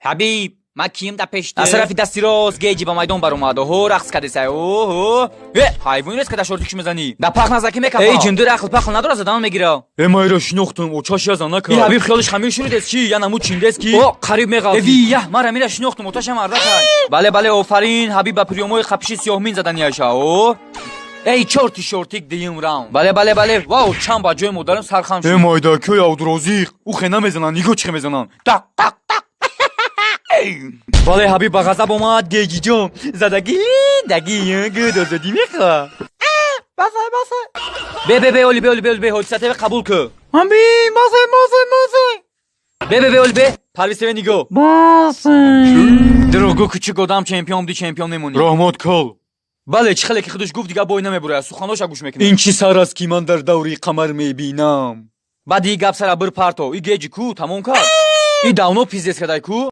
حبیب ما کیم دا پشت از طرفی دستی راست گیجی با میدان بر اومد و رقص کرده سای حیوانی نیست که دا شورتیکش میزنی دا پخ نزدکی میکفا ای جندور عقل پخل نداره زدان میگیره مایرا شناختم و چاشی از آنها این که حبیب خیالش خمیر شده است کی یا نمو چینده است کی او قریب میقاضی یه مرا میره شناختم و تاشم عرض بله بله آفرین حبیب با پریوموی خپشی سیاهمین زدن یاشا او ای چورتی شورتیک دیم راوند بله بله بله واو چند با جای مدرن سرخم شد مایدا که یاودروزیق او خینا میزنن نیگو چخ میزنن تاق تاق تاق بله حبیب با غضب اومد گیجی جون زدگی دگی گود آزادی میخوا به اولی حدیثته قبول که حبیب به اولی پرویسته به نیگو دروغگو küçük adam çempiyon بودی چمپیون میمونی رحمت کل بله چه خیلی که خودش گفت دیگه بای نمیبره سخناش گوش میکنه این چی سر است که من در دوری قمر میبینم بعد دیگه گپ سر بر پارتو ای گیجی کو تموم کرد ای داونو پیزیس کدای کو